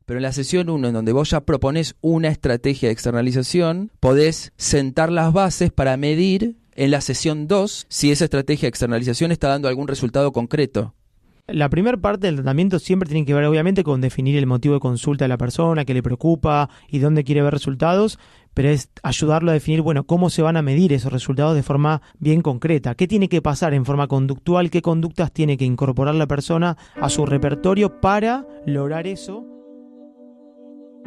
Pero en la sesión 1, en donde vos ya proponés una estrategia de externalización, podés sentar las bases para medir en la sesión 2 si esa estrategia de externalización está dando algún resultado concreto. La primera parte del tratamiento siempre tiene que ver obviamente con definir el motivo de consulta de la persona, qué le preocupa y dónde quiere ver resultados, pero es ayudarlo a definir, bueno, cómo se van a medir esos resultados de forma bien concreta. ¿Qué tiene que pasar en forma conductual? ¿Qué conductas tiene que incorporar la persona a su repertorio para lograr eso?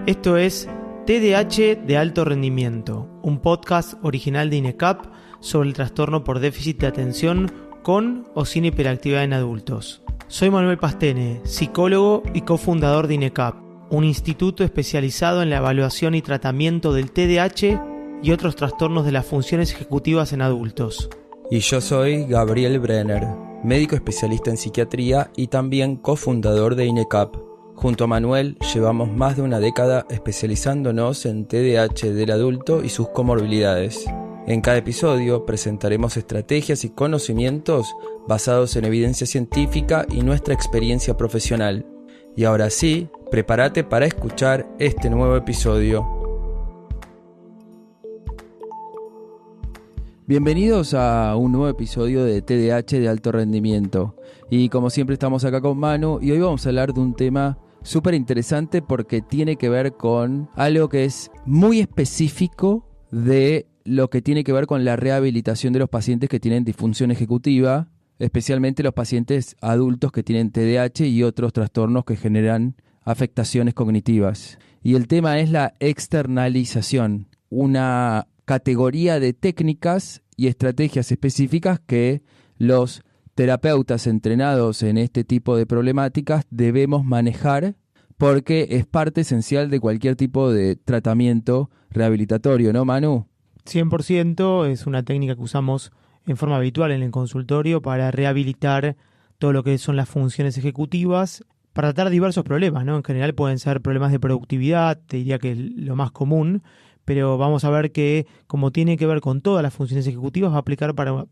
Esto es TDAH de alto rendimiento, un podcast original de INECAP sobre el trastorno por déficit de atención con o sin hiperactividad en adultos. Soy Manuel Pastene, psicólogo y cofundador de INECAP, un instituto especializado en la evaluación y tratamiento del TDAH y otros trastornos de las funciones ejecutivas en adultos. Y yo soy Gabriel Brenner, médico especialista en psiquiatría y también cofundador de INECAP. Junto a Manuel llevamos más de una década especializándonos en TDAH del adulto y sus comorbilidades. En cada episodio presentaremos estrategias y conocimientos basados en evidencia científica y nuestra experiencia profesional. Y ahora sí, prepárate para escuchar este nuevo episodio. Bienvenidos a un nuevo episodio de TDAH de alto rendimiento. Y como siempre estamos acá con Manu y hoy vamos a hablar de un tema súper interesante porque tiene que ver con algo que es muy específico de lo que tiene que ver con la rehabilitación de los pacientes que tienen disfunción ejecutiva, especialmente los pacientes adultos que tienen TDAH y otros trastornos que generan afectaciones cognitivas. Y el tema es la externalización, una categoría de técnicas y estrategias específicas que los terapeutas entrenados en este tipo de problemáticas debemos manejar porque es parte esencial de cualquier tipo de tratamiento rehabilitatorio, ¿no, Manu? 100% es una técnica que usamos en forma habitual en el consultorio para rehabilitar todo lo que son las funciones ejecutivas, para tratar diversos problemas, ¿no? En general pueden ser problemas de productividad, te diría que es lo más común, pero vamos a ver que como tiene que ver con todas las funciones ejecutivas, va a aplicar para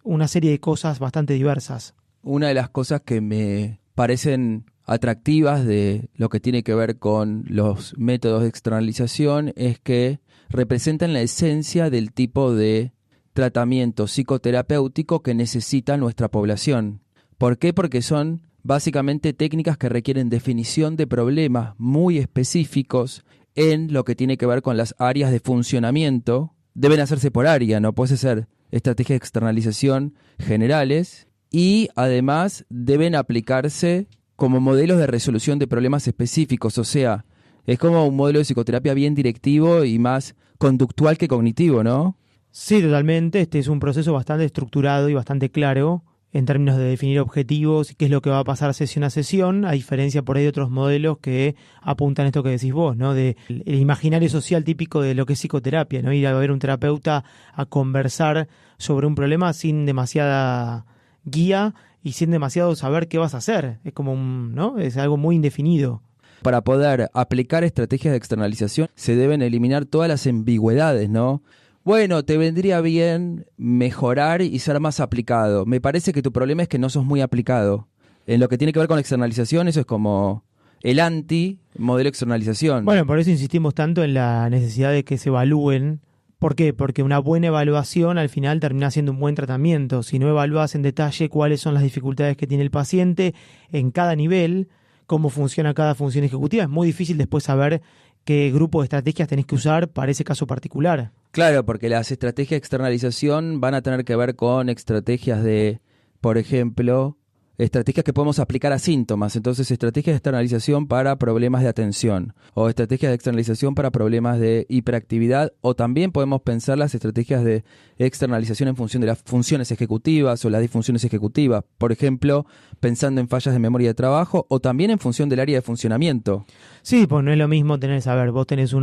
una serie de cosas bastante diversas. Una de las cosas que me parecen atractivas de lo que tiene que ver con los métodos de externalización es que representan la esencia del tipo de tratamiento psicoterapéutico que necesita nuestra población. ¿Por qué? Porque son básicamente técnicas que requieren definición de problemas muy específicos en lo que tiene que ver con las áreas de funcionamiento. Deben hacerse por área, no puede ser estrategias de externalización generales y además deben aplicarse como modelos de resolución de problemas específicos, o sea, es como un modelo de psicoterapia bien directivo y más conductual que cognitivo, ¿no? Sí, totalmente. Este es un proceso bastante estructurado y bastante claro en términos de definir objetivos y qué es lo que va a pasar sesión a sesión, a diferencia por ahí de otros modelos que apuntan a esto que decís vos, ¿no? De el imaginario social típico de lo que es psicoterapia, ¿no? Ir a ver un terapeuta a conversar sobre un problema sin demasiada guía y sin demasiado saber qué vas a hacer. Es como ¿no? Es algo muy indefinido. Para poder aplicar estrategias de externalización se deben eliminar todas las ambigüedades, ¿no? Bueno, te vendría bien mejorar y ser más aplicado. Me parece que tu problema es que no sos muy aplicado. En lo que tiene que ver con la externalización, eso es como el anti-modelo de externalización. Bueno, por eso insistimos tanto en la necesidad de que se evalúen. ¿Por qué? Porque una buena evaluación al final termina siendo un buen tratamiento. Si no evalúas en detalle cuáles son las dificultades que tiene el paciente en cada nivel, cómo funciona cada función ejecutiva, es muy difícil después saber qué grupo de estrategias tenés que usar para ese caso particular. Claro, porque las estrategias de externalización van a tener que ver con estrategias de, por ejemplo, estrategias que podemos aplicar a síntomas. Entonces, estrategias de externalización para problemas de atención o estrategias de externalización para problemas de hiperactividad, o también podemos pensar las estrategias de externalización en función de las funciones ejecutivas o las disfunciones ejecutivas. Por ejemplo, pensando en fallas de memoria de trabajo o también en función del área de funcionamiento. Sí, pues no es lo mismo vos tenés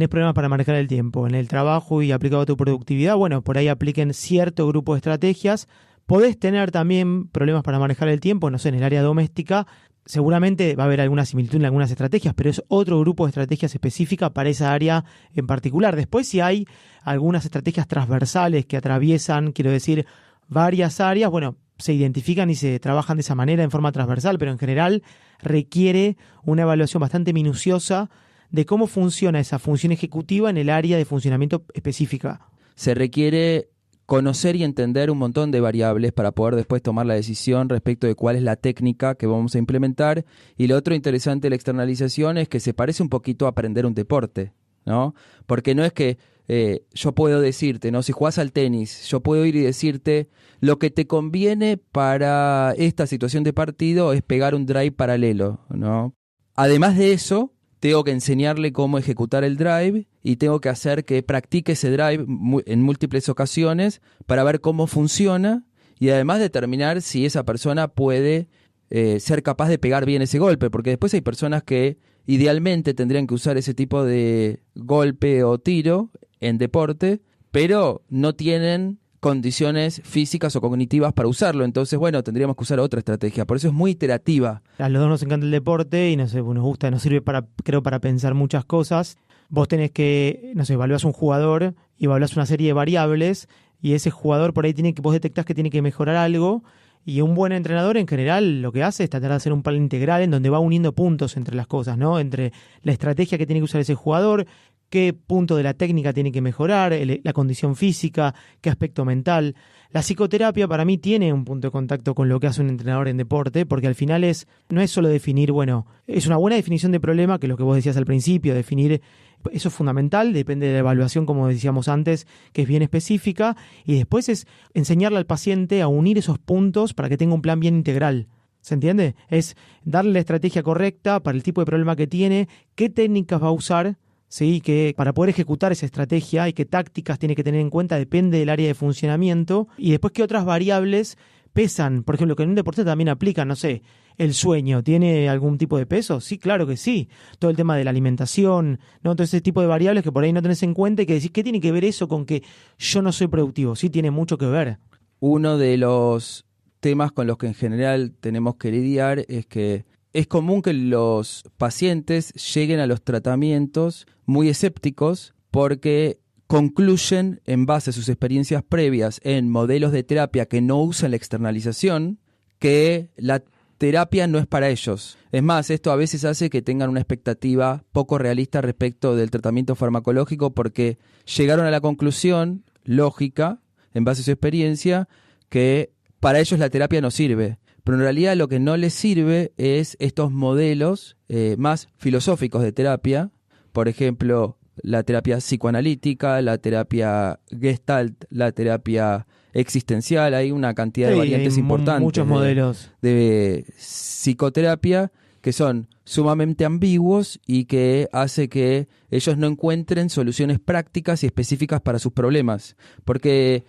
problemas para manejar el tiempo en el trabajo y aplicado a tu productividad. Bueno, por ahí apliquen cierto grupo de estrategias. Podés tener también problemas para manejar el tiempo, no sé, en el área doméstica. Seguramente va a haber alguna similitud en algunas estrategias, pero es otro grupo de estrategias específicas para esa área en particular. Después, si hay algunas estrategias transversales que atraviesan, quiero decir, varias áreas, bueno, se identifican y se trabajan de esa manera en forma transversal, pero en general requiere una evaluación bastante minuciosa de cómo funciona esa función ejecutiva en el área de funcionamiento específica. Se requiere conocer y entender un montón de variables para poder después tomar la decisión respecto de cuál es la técnica que vamos a implementar. Y lo otro interesante de la externalización es que se parece un poquito a aprender un deporte, ¿no? Porque no es que yo puedo decirte, ¿no? Si jugás al tenis, yo puedo ir y decirte lo que te conviene para esta situación de partido es pegar un drive paralelo, ¿no? Además de eso, tengo que enseñarle cómo ejecutar el drive y tengo que hacer que practique ese drive en múltiples ocasiones para ver cómo funciona y además determinar si esa persona puede ser capaz de pegar bien ese golpe, porque después hay personas que idealmente tendrían que usar ese tipo de golpe o tiro en deporte, pero no tienen condiciones físicas o cognitivas para usarlo. Entonces, bueno, tendríamos que usar otra estrategia. Por eso es muy iterativa. A los dos nos encanta el deporte y nos gusta, nos sirve para pensar muchas cosas. Vos tenés que, evaluás un jugador y evaluás una serie de variables y ese jugador por ahí vos detectás que tiene que mejorar algo. Y un buen entrenador en general lo que hace es tratar de hacer un plan integral en donde va uniendo puntos entre las cosas, ¿no? Entre la estrategia que tiene que usar ese jugador, qué punto de la técnica tiene que mejorar, la condición física, qué aspecto mental. La psicoterapia para mí tiene un punto de contacto con lo que hace un entrenador en deporte, porque al final no es solo definir, es una buena definición de problema, que es lo que vos decías al principio, definir, eso es fundamental, depende de la evaluación, como decíamos antes, que es bien específica, y después es enseñarle al paciente a unir esos puntos para que tenga un plan bien integral. ¿Se entiende? Es darle la estrategia correcta para el tipo de problema que tiene, qué técnicas va a usar, ¿sí? Que para poder ejecutar esa estrategia y qué tácticas tiene que tener en cuenta depende del área de funcionamiento y después qué otras variables pesan. Por ejemplo, que en un deporte también aplican, el sueño, ¿tiene algún tipo de peso? Sí, claro que sí. Todo el tema de la alimentación, ¿no? Todo ese tipo de variables que por ahí no tenés en cuenta y que decís, ¿qué tiene que ver eso con que yo no soy productivo? Sí, tiene mucho que ver. Uno de los temas con los que en general tenemos que lidiar es que es común que los pacientes lleguen a los tratamientos muy escépticos porque concluyen en base a sus experiencias previas en modelos de terapia que no usan la externalización que la terapia no es para ellos. Es más, esto a veces hace que tengan una expectativa poco realista respecto del tratamiento farmacológico porque llegaron a la conclusión lógica, en base a su experiencia, que para ellos la terapia no sirve. Pero en realidad lo que no les sirve es estos modelos más filosóficos de terapia, por ejemplo, la terapia psicoanalítica, la terapia gestalt, la terapia existencial. Hay una cantidad de variantes importantes. Muchos modelos de psicoterapia que son sumamente ambiguos y que hace que ellos no encuentren soluciones prácticas y específicas para sus problemas. Porque,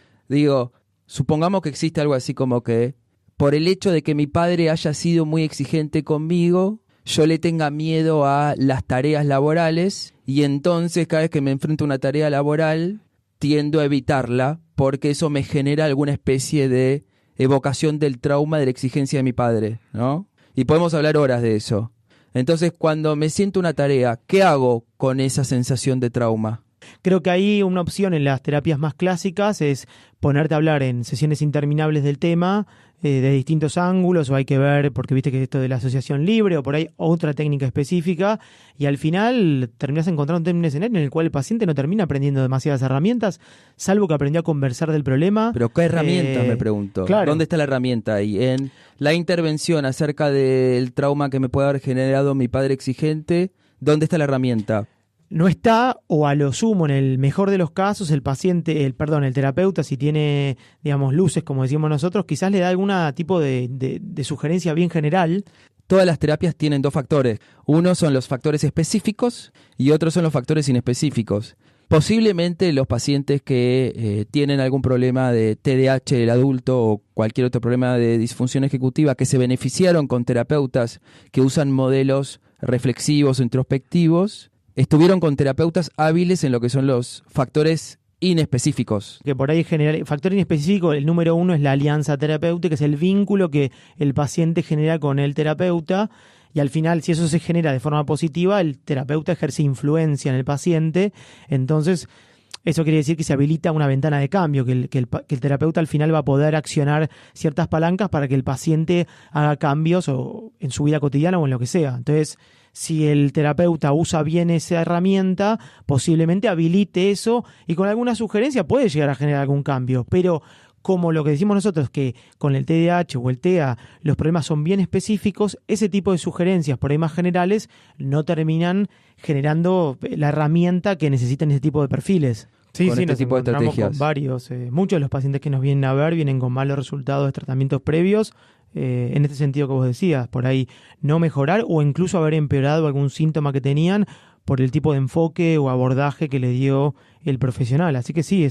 supongamos que existe algo así como que por el hecho de que mi padre haya sido muy exigente conmigo, yo le tenga miedo a las tareas laborales y entonces cada vez que me enfrento a una tarea laboral tiendo a evitarla porque eso me genera alguna especie de evocación del trauma de la exigencia de mi padre, ¿no? Y podemos hablar horas de eso. Entonces, cuando me siento una tarea, ¿qué hago con esa sensación de trauma? Creo que ahí una opción en las terapias más clásicas es ponerte a hablar en sesiones interminables del tema, de distintos ángulos, o hay que ver, porque viste que esto de la asociación libre, o por ahí otra técnica específica, y al final terminás encontrando un escenario en el cual el paciente no termina aprendiendo demasiadas herramientas, salvo que aprendió a conversar del problema. ¿Pero qué herramientas, me pregunto? Claro. ¿Dónde está la herramienta ahí? En la intervención acerca del trauma que me puede haber generado mi padre exigente, ¿dónde está la herramienta? No está, o a lo sumo, en el mejor de los casos, el terapeuta, si tiene, luces, como decimos nosotros, quizás le da algún tipo de sugerencia bien general. Todas las terapias tienen dos factores. Uno son los factores específicos y otros son los factores inespecíficos. Posiblemente los pacientes que tienen algún problema de TDAH del adulto o cualquier otro problema de disfunción ejecutiva que se beneficiaron con terapeutas que usan modelos reflexivos o introspectivos, estuvieron con terapeutas hábiles en lo que son los factores inespecíficos. Que por ahí el factor inespecífico, el número uno es la alianza terapéutica, que es el vínculo que el paciente genera con el terapeuta, y al final, si eso se genera de forma positiva, el terapeuta ejerce influencia en el paciente. Entonces, Eso quiere decir que se habilita una ventana de cambio, que el terapeuta al final va a poder accionar ciertas palancas para que el paciente haga cambios o en su vida cotidiana o en lo que sea. Entonces, si el terapeuta usa bien esa herramienta, posiblemente habilite eso y con alguna sugerencia puede llegar a generar algún cambio. Pero como lo que decimos nosotros, que con el TDAH o el TEA los problemas son bien específicos, ese tipo de sugerencias por ahí más generales no terminan generando la herramienta que necesitan ese tipo de perfiles. Sí, con este tipo de estrategias. Con varios. Muchos de los pacientes que nos vienen a ver vienen con malos resultados de tratamientos previos. En este sentido que vos decías, por ahí no mejorar o incluso haber empeorado algún síntoma que tenían por el tipo de enfoque o abordaje que le dio el profesional. Así que sí,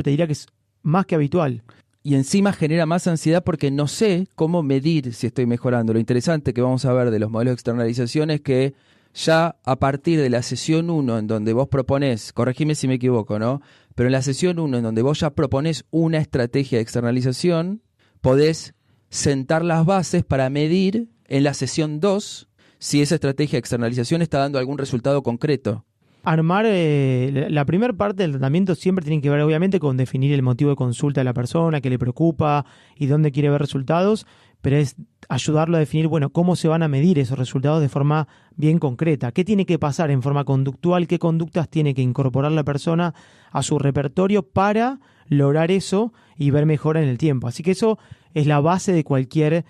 te diría que es más que habitual. Y encima genera más ansiedad porque no sé cómo medir si estoy mejorando. Lo interesante que vamos a ver de los modelos de externalización es que ya a partir de la sesión 1 en donde vos proponés, corregime si me equivoco, ¿no? Pero en la sesión 1 en donde vos ya proponés una estrategia de externalización, podés sentar las bases para medir en la sesión 2 si esa estrategia de externalización está dando algún resultado concreto. Armar la primera parte del tratamiento siempre tiene que ver obviamente con definir el motivo de consulta de la persona, qué le preocupa y dónde quiere ver resultados, pero es ayudarlo a definir, bueno, cómo se van a medir esos resultados de forma bien concreta. ¿Qué tiene que pasar en forma conductual? ¿Qué conductas tiene que incorporar la persona a su repertorio para lograr eso y ver mejora en el tiempo? Así que eso es la base de cualquier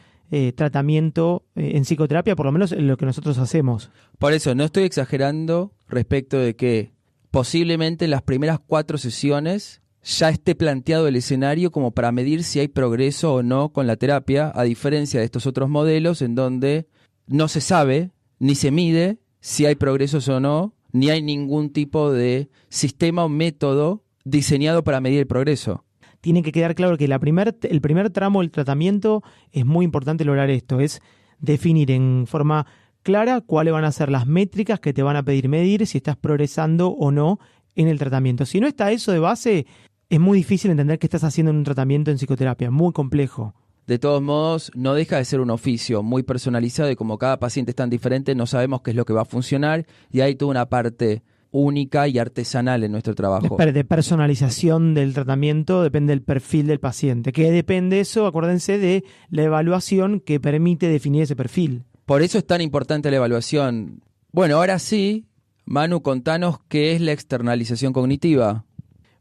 tratamiento en psicoterapia, por lo menos en lo que nosotros hacemos. Por eso, no estoy exagerando respecto de que posiblemente en las primeras 4 sesiones ya esté planteado el escenario como para medir si hay progreso o no con la terapia, a diferencia de estos otros modelos en donde no se sabe ni se mide si hay progresos o no, ni hay ningún tipo de sistema o método diseñado para medir el progreso. Tiene que quedar claro que el primer tramo del tratamiento es muy importante lograr esto, es definir en forma clara cuáles van a ser las métricas que te van a pedir medir si estás progresando o no en el tratamiento. Si no está eso de base, es muy difícil entender qué estás haciendo en un tratamiento en psicoterapia, muy complejo. De todos modos, no deja de ser un oficio muy personalizado y como cada paciente es tan diferente, no sabemos qué es lo que va a funcionar y hay toda una parte única y artesanal en nuestro trabajo. De personalización del tratamiento depende del perfil del paciente. ¿Qué depende eso? Acuérdense de la evaluación que permite definir ese perfil. Por eso es tan importante la evaluación. Bueno, ahora sí, Manu, contanos qué es la externalización cognitiva.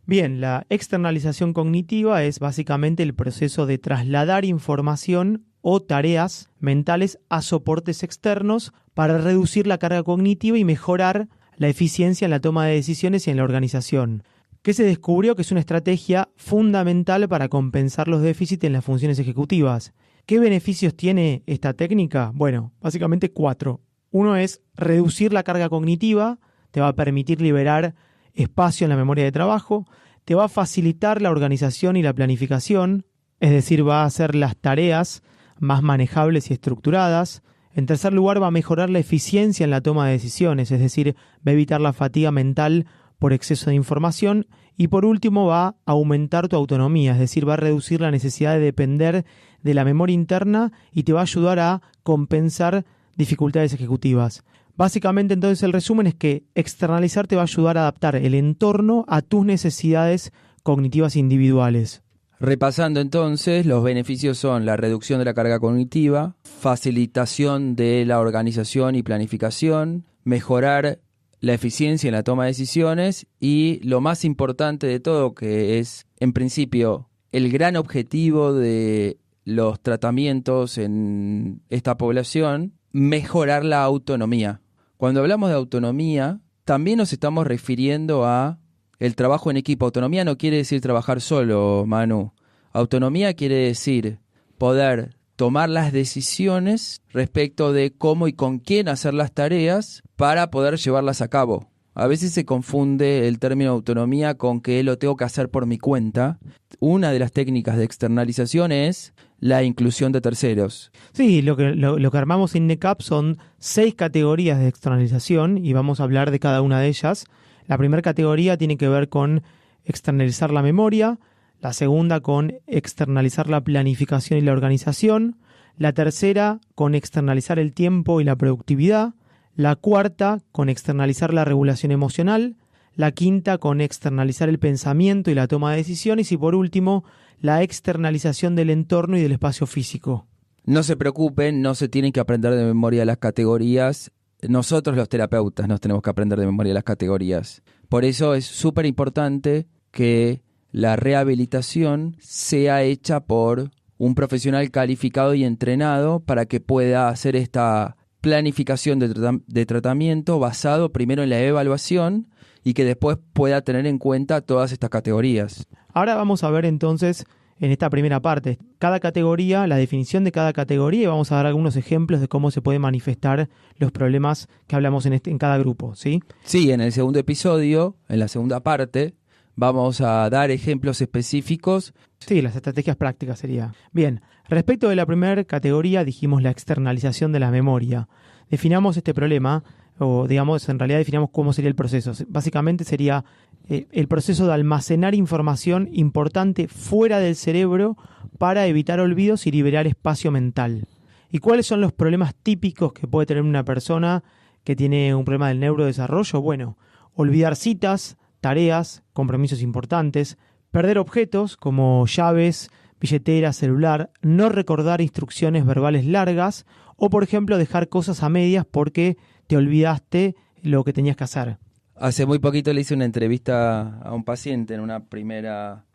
Bien, la externalización cognitiva es básicamente el proceso de trasladar información o tareas mentales a soportes externos para reducir la carga cognitiva y mejorar la eficiencia en la toma de decisiones y en la organización, que se descubrió que es una estrategia fundamental para compensar los déficits en las funciones ejecutivas. ¿Qué beneficios tiene esta técnica? Bueno, básicamente 4. Uno es reducir la carga cognitiva, te va a permitir liberar espacio en la memoria de trabajo, te va a facilitar la organización y la planificación, es decir, va a hacer las tareas más manejables y estructuradas. En tercer lugar, va a mejorar la eficiencia en la toma de decisiones, es decir, va a evitar la fatiga mental por exceso de información. Y por último, va a aumentar tu autonomía, es decir, va a reducir la necesidad de depender de la memoria interna y te va a ayudar a compensar dificultades ejecutivas. Básicamente, entonces, el resumen es que externalizar te va a ayudar a adaptar el entorno a tus necesidades cognitivas individuales. Repasando entonces, los beneficios son la reducción de la carga cognitiva, facilitación de la organización y planificación, mejorar la eficiencia en la toma de decisiones y lo más importante de todo, que es en principio el gran objetivo de los tratamientos en esta población, mejorar la autonomía. Cuando hablamos de autonomía, también nos estamos refiriendo a el trabajo en equipo. Autonomía no quiere decir trabajar solo, Manu. Autonomía quiere decir poder tomar las decisiones respecto de cómo y con quién hacer las tareas para poder llevarlas a cabo. A veces se confunde el término autonomía con que lo tengo que hacer por mi cuenta. Una de las técnicas de externalización es la inclusión de terceros. Sí, lo que armamos en NECAP son 6 categorías de externalización y vamos a hablar de cada una de ellas. La primera categoría tiene que ver con externalizar la memoria, la segunda con externalizar la planificación y la organización, la tercera con externalizar el tiempo y la productividad, la cuarta con externalizar la regulación emocional, la quinta con externalizar el pensamiento y la toma de decisiones, y por último, la externalización del entorno y del espacio físico. No se preocupen, no se tienen que aprender de memoria las categorías. Nosotros los terapeutas nos tenemos que aprender de memoria las categorías. Por eso es súper importante que la rehabilitación sea hecha por un profesional calificado y entrenado para que pueda hacer esta planificación de tratamiento basado primero en la evaluación y que después pueda tener en cuenta todas estas categorías. Ahora vamos a ver entonces en esta primera parte cada categoría, la definición de cada categoría, y vamos a dar algunos ejemplos de cómo se pueden manifestar los problemas que hablamos en cada grupo, ¿sí? Sí, en el segundo episodio, en la segunda parte, vamos a dar ejemplos específicos. Sí, las estrategias prácticas sería. Bien, respecto de la primera categoría, dijimos la externalización de la memoria. Definamos este problema, o digamos, en realidad definamos cómo sería el proceso. Básicamente sería el proceso de almacenar información importante fuera del cerebro para evitar olvidos y liberar espacio mental. ¿Y cuáles son los problemas típicos que puede tener una persona que tiene un problema del neurodesarrollo? Bueno, olvidar citas, tareas, compromisos importantes, perder objetos como llaves, billetera, celular, no recordar instrucciones verbales largas o, por ejemplo, dejar cosas a medias porque te olvidaste lo que tenías que hacer. Hace muy poquito le hice una entrevista a un paciente en una primera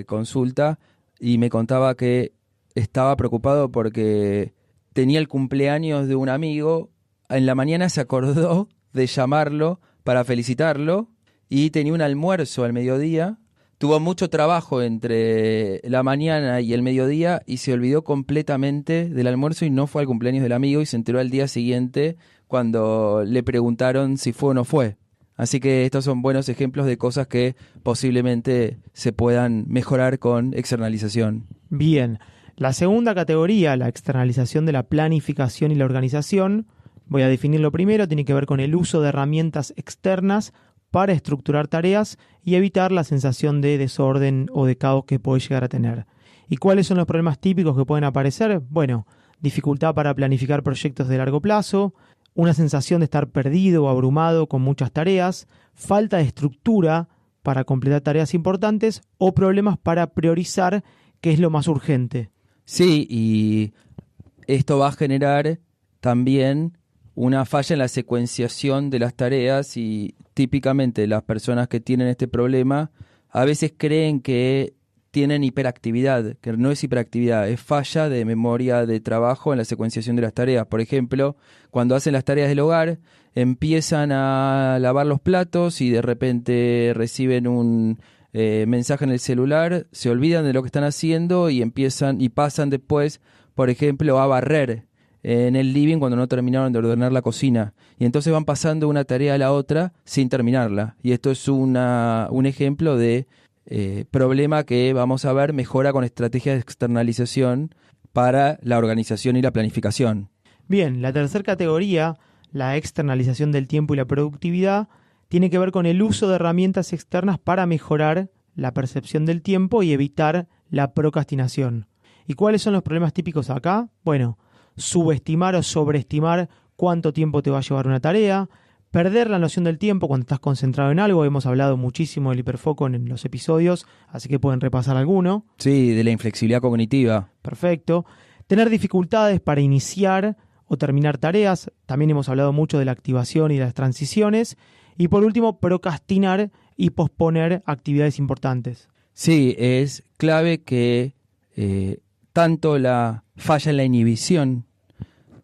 consulta y me contaba que estaba preocupado porque tenía el cumpleaños de un amigo. En la mañana se acordó de llamarlo para felicitarlo y tenía un almuerzo al mediodía. Tuvo mucho trabajo entre la mañana y el mediodía y se olvidó completamente del almuerzo y no fue al cumpleaños del amigo y se enteró al día siguiente cuando le preguntaron si fue o no fue. Así que estos son buenos ejemplos de cosas que posiblemente se puedan mejorar con externalización. Bien, la segunda categoría, la externalización de la planificación y la organización, voy a definirlo primero, tiene que ver con el uso de herramientas externas para estructurar tareas y evitar la sensación de desorden o de caos que puede llegar a tener. ¿Y cuáles son los problemas típicos que pueden aparecer? Bueno, dificultad para planificar proyectos de largo plazo, una sensación de estar perdido o abrumado con muchas tareas, falta de estructura para completar tareas importantes o problemas para priorizar qué es lo más urgente. Sí, y esto va a generar también una falla en la secuenciación de las tareas y típicamente las personas que tienen este problema a veces creen que tienen hiperactividad, que no es hiperactividad, es falla de memoria de trabajo en la secuenciación de las tareas. Por ejemplo, cuando hacen las tareas del hogar, empiezan a lavar los platos y de repente reciben un mensaje en el celular, se olvidan de lo que están haciendo y pasan después, por ejemplo, a barrer en el living cuando no terminaron de ordenar la cocina. Y entonces van pasando una tarea a la otra sin terminarla. Y esto es un ejemplo de problema que vamos a ver mejora con estrategias de externalización para la organización y la planificación. Bien, la tercera categoría, la externalización del tiempo y la productividad, tiene que ver con el uso de herramientas externas para mejorar la percepción del tiempo y evitar la procrastinación. ¿Y cuáles son los problemas típicos acá? Bueno, subestimar o sobreestimar cuánto tiempo te va a llevar una tarea, perder la noción del tiempo cuando estás concentrado en algo. Hemos hablado muchísimo del hiperfoco en los episodios, así que pueden repasar alguno. Sí, de la inflexibilidad cognitiva. Perfecto. Tener dificultades para iniciar o terminar tareas. También hemos hablado mucho de la activación y las transiciones. Y por último, procrastinar y posponer actividades importantes. Sí, es clave que tanto la falla en la inhibición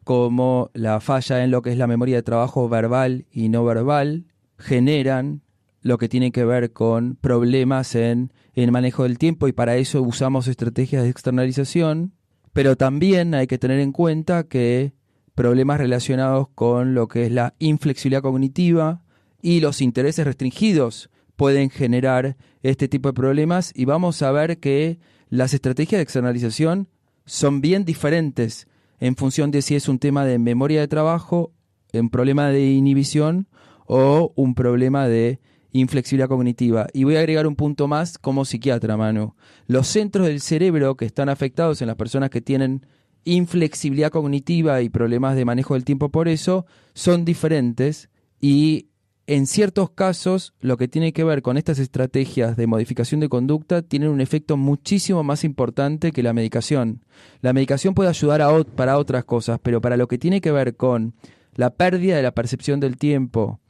como la falla en lo que es la memoria de trabajo verbal y no verbal generan lo que tiene que ver con problemas en el manejo del tiempo y para eso usamos estrategias de externalización, pero también hay que tener en cuenta que problemas relacionados con lo que es la inflexibilidad cognitiva y los intereses restringidos pueden generar este tipo de problemas y vamos a ver que las estrategias de externalización son bien diferentes en función de si es un tema de memoria de trabajo, un problema de inhibición o un problema de inflexibilidad cognitiva. Y voy a agregar un punto más como psiquiatra, Manu. Los centros del cerebro que están afectados en las personas que tienen inflexibilidad cognitiva y problemas de manejo del tiempo por eso son diferentes y en ciertos casos, lo que tiene que ver con estas estrategias de modificación de conducta tienen un efecto muchísimo más importante que la medicación. La medicación puede ayudar para otras cosas, pero para lo que tiene que ver con la pérdida de la percepción del tiempo,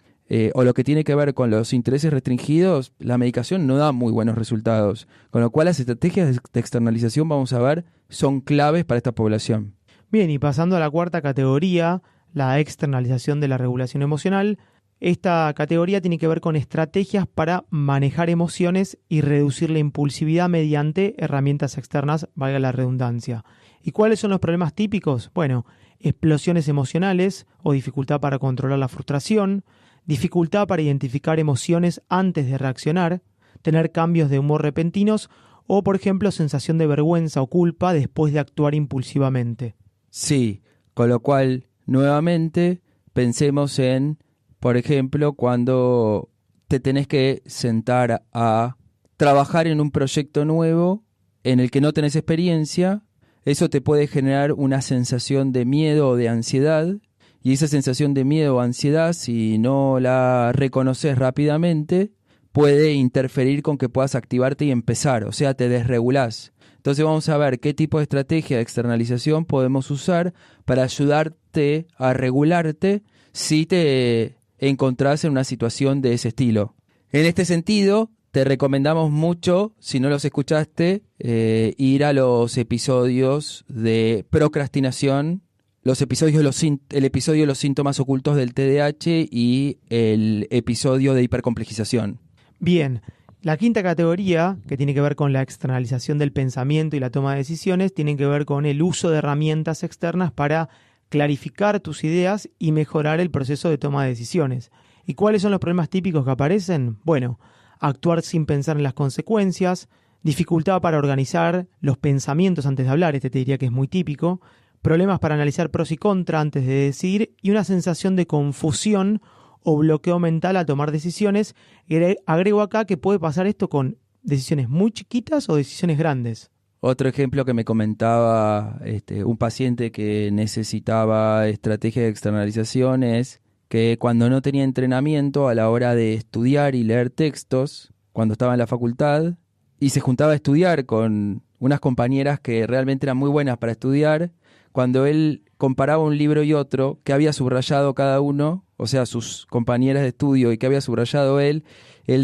o lo que tiene que ver con los intereses restringidos, la medicación no da muy buenos resultados. Con lo cual las estrategias de externalización, vamos a ver, son claves para esta población. Bien, y pasando a la cuarta categoría, la externalización de la regulación emocional. Esta categoría tiene que ver con estrategias para manejar emociones y reducir la impulsividad mediante herramientas externas, valga la redundancia. ¿Y cuáles son los problemas típicos? Bueno, explosiones emocionales o dificultad para controlar la frustración, dificultad para identificar emociones antes de reaccionar, tener cambios de humor repentinos o, por ejemplo, sensación de vergüenza o culpa después de actuar impulsivamente. Sí, con lo cual, nuevamente, pensemos en, por ejemplo, cuando te tenés que sentar a trabajar en un proyecto nuevo en el que no tenés experiencia. Eso te puede generar una sensación de miedo o de ansiedad, y esa sensación de miedo o ansiedad, si no la reconoces rápidamente, puede interferir con que puedas activarte y empezar, o sea, te desregulás. Entonces vamos a ver qué tipo de estrategia de externalización podemos usar para ayudarte a regularte si te encontrás en una situación de ese estilo. En este sentido, te recomendamos mucho, si no los escuchaste, ir a los episodios de procrastinación, el episodio de los síntomas ocultos del TDAH y el episodio de hipercomplejización. Bien, la quinta categoría, que tiene que ver con la externalización del pensamiento y la toma de decisiones, tiene que ver con el uso de herramientas externas para clarificar tus ideas y mejorar el proceso de toma de decisiones. ¿Y cuáles son los problemas típicos que aparecen? Bueno, actuar sin pensar en las consecuencias, dificultad para organizar los pensamientos antes de hablar, te diría que es muy típico, problemas para analizar pros y contras antes de decidir y una sensación de confusión o bloqueo mental al tomar decisiones. Y agrego acá que puede pasar esto con decisiones muy chiquitas o decisiones grandes. Otro ejemplo que me comentaba un paciente que necesitaba estrategia de externalización es que cuando no tenía entrenamiento a la hora de estudiar y leer textos, cuando estaba en la facultad, y se juntaba a estudiar con unas compañeras que realmente eran muy buenas para estudiar, cuando él comparaba un libro y otro, que había subrayado cada uno, o sea, sus compañeras de estudio y que había subrayado él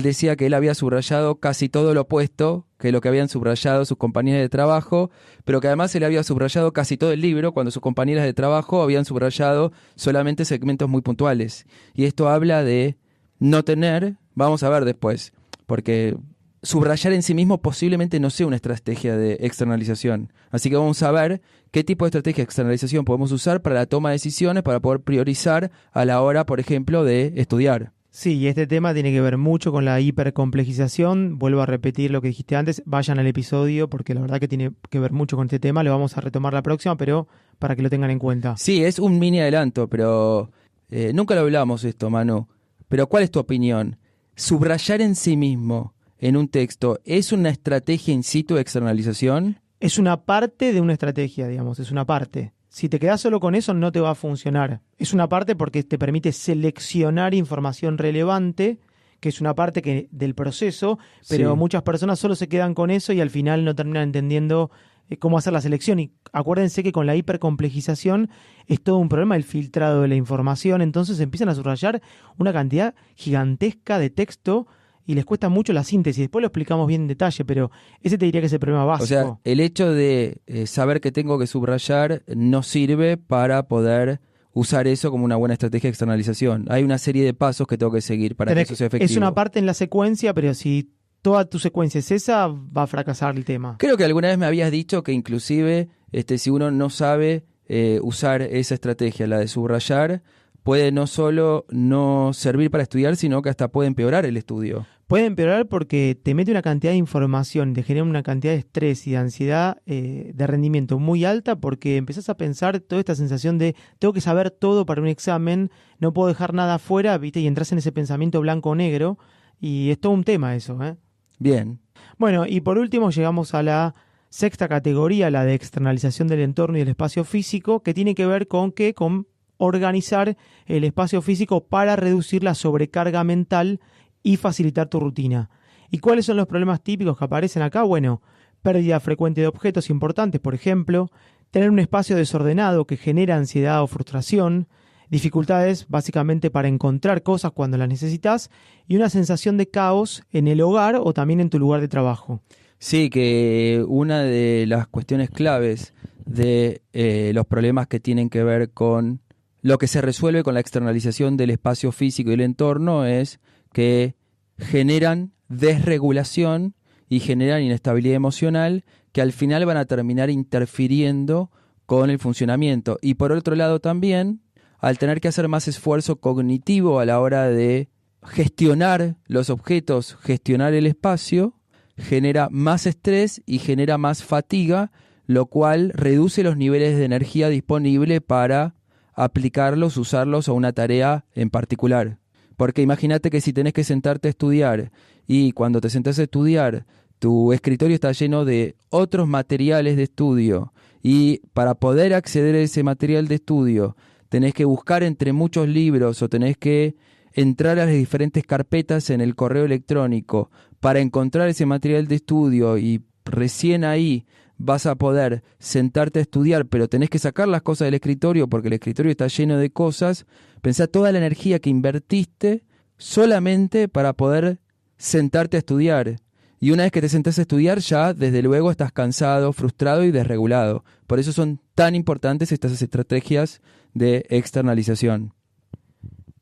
decía que él había subrayado casi todo lo opuesto que lo que habían subrayado sus compañeras de trabajo, pero que además él había subrayado casi todo el libro cuando sus compañeras de trabajo habían subrayado solamente segmentos muy puntuales. Y esto habla de no tener, vamos a ver después, porque subrayar en sí mismo posiblemente no sea una estrategia de externalización. Así que vamos a ver qué tipo de estrategia de externalización podemos usar para la toma de decisiones, para poder priorizar a la hora, por ejemplo, de estudiar. Sí, y este tema tiene que ver mucho con la hipercomplejización. Vuelvo a repetir lo que dijiste antes, vayan al episodio porque la verdad que tiene que ver mucho con este tema. Lo vamos a retomar la próxima, pero para que lo tengan en cuenta. Sí, es un mini adelanto, pero nunca lo hablamos esto, Manu. Pero ¿cuál es tu opinión? ¿Subrayar en sí mismo en un texto es una estrategia in situ de externalización? Es una parte de una estrategia, digamos, es una parte. Si te quedas solo con eso no te va a funcionar. Es una parte porque te permite seleccionar información relevante, que es una parte del proceso, pero Sí. muchas personas solo se quedan con eso y al final no terminan entendiendo cómo hacer la selección. Y acuérdense que con la hipercomplejización es todo un problema el filtrado de la información, entonces empiezan a subrayar una cantidad gigantesca de texto y les cuesta mucho la síntesis. Después lo explicamos bien en detalle, pero ese te diría que es el problema básico. O sea, el hecho de saber que tengo que subrayar no sirve para poder usar eso como una buena estrategia de externalización. Hay una serie de pasos que tengo que seguir para que eso sea efectivo. Es una parte en la secuencia, pero si toda tu secuencia es esa, va a fracasar el tema. Creo que alguna vez me habías dicho que inclusive si uno no sabe usar esa estrategia, la de subrayar, puede no solo no servir para estudiar, sino que hasta puede empeorar el estudio. Puede empeorar porque te mete una cantidad de información, te genera una cantidad de estrés y de ansiedad de rendimiento muy alta porque empezás a pensar toda esta sensación de tengo que saber todo para un examen, no puedo dejar nada afuera, ¿viste? Y entras en ese pensamiento blanco o negro y es todo un tema eso, ¿eh? Bien. Bueno, y por último llegamos a la sexta categoría, la de externalización del entorno y del espacio físico, que tiene que ver con organizar el espacio físico para reducir la sobrecarga mental y facilitar tu rutina. ¿Y cuáles son los problemas típicos que aparecen acá? Bueno, pérdida frecuente de objetos importantes, por ejemplo, tener un espacio desordenado que genera ansiedad o frustración, dificultades básicamente para encontrar cosas cuando las necesitas y una sensación de caos en el hogar o también en tu lugar de trabajo. Sí, que una de las cuestiones claves de los problemas que tienen que ver con lo que se resuelve con la externalización del espacio físico y el entorno es que generan desregulación y generan inestabilidad emocional que al final van a terminar interfiriendo con el funcionamiento. Y por otro lado también, al tener que hacer más esfuerzo cognitivo a la hora de gestionar los objetos, gestionar el espacio, genera más estrés y genera más fatiga, lo cual reduce los niveles de energía disponible para aplicarlos, usarlos a una tarea en particular. Porque imagínate que si tenés que sentarte a estudiar y cuando te sentás a estudiar tu escritorio está lleno de otros materiales de estudio y para poder acceder a ese material de estudio tenés que buscar entre muchos libros o tenés que entrar a las diferentes carpetas en el correo electrónico para encontrar ese material de estudio y recién ahí vas a poder sentarte a estudiar, pero tenés que sacar las cosas del escritorio porque el escritorio está lleno de cosas. Pensá toda la energía que invertiste solamente para poder sentarte a estudiar. Y una vez que te sentás a estudiar, ya desde luego estás cansado, frustrado y desregulado. Por eso son tan importantes estas estrategias de externalización.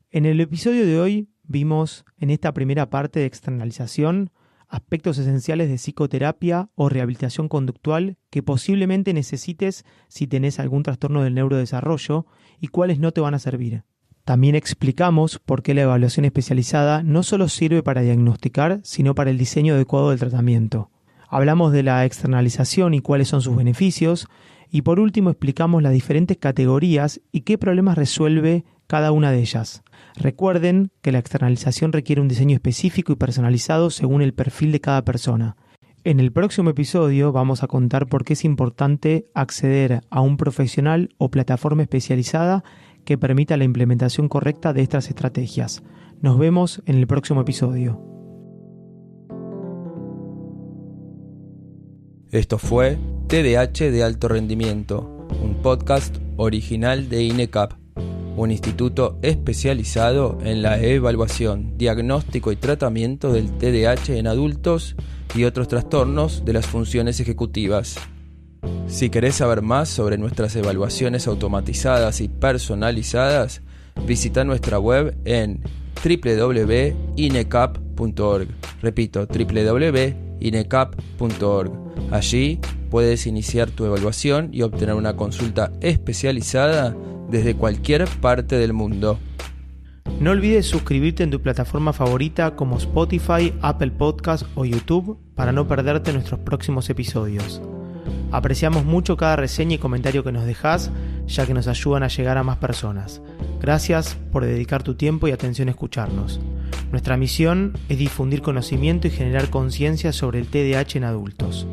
En el episodio de hoy vimos en esta primera parte de externalización aspectos esenciales de psicoterapia o rehabilitación conductual que posiblemente necesites si tenés algún trastorno del neurodesarrollo y cuáles no te van a servir. También explicamos por qué la evaluación especializada no solo sirve para diagnosticar, sino para el diseño adecuado del tratamiento. Hablamos de la externalización y cuáles son sus beneficios, y por último explicamos las diferentes categorías y qué problemas resuelve cada una de ellas. Recuerden que la externalización requiere un diseño específico y personalizado según el perfil de cada persona. En el próximo episodio vamos a contar por qué es importante acceder a un profesional o plataforma especializada que permita la implementación correcta de estas estrategias. Nos vemos en el próximo episodio. Esto fue TDAH de alto rendimiento, un podcast original de INECAP, un instituto especializado en la evaluación, diagnóstico y tratamiento del TDAH en adultos y otros trastornos de las funciones ejecutivas. Si querés saber más sobre nuestras evaluaciones automatizadas y personalizadas, visita nuestra web en www.inecap.org. Repito, www.inecap.org. Allí puedes iniciar tu evaluación y obtener una consulta especializada desde cualquier parte del mundo. No olvides suscribirte en tu plataforma favorita como Spotify, Apple Podcasts o YouTube para no perderte nuestros próximos episodios. Apreciamos mucho cada reseña y comentario que nos dejás, ya que nos ayudan a llegar a más personas. Gracias por dedicar tu tiempo y atención a escucharnos. Nuestra misión es difundir conocimiento y generar conciencia sobre el TDAH en adultos.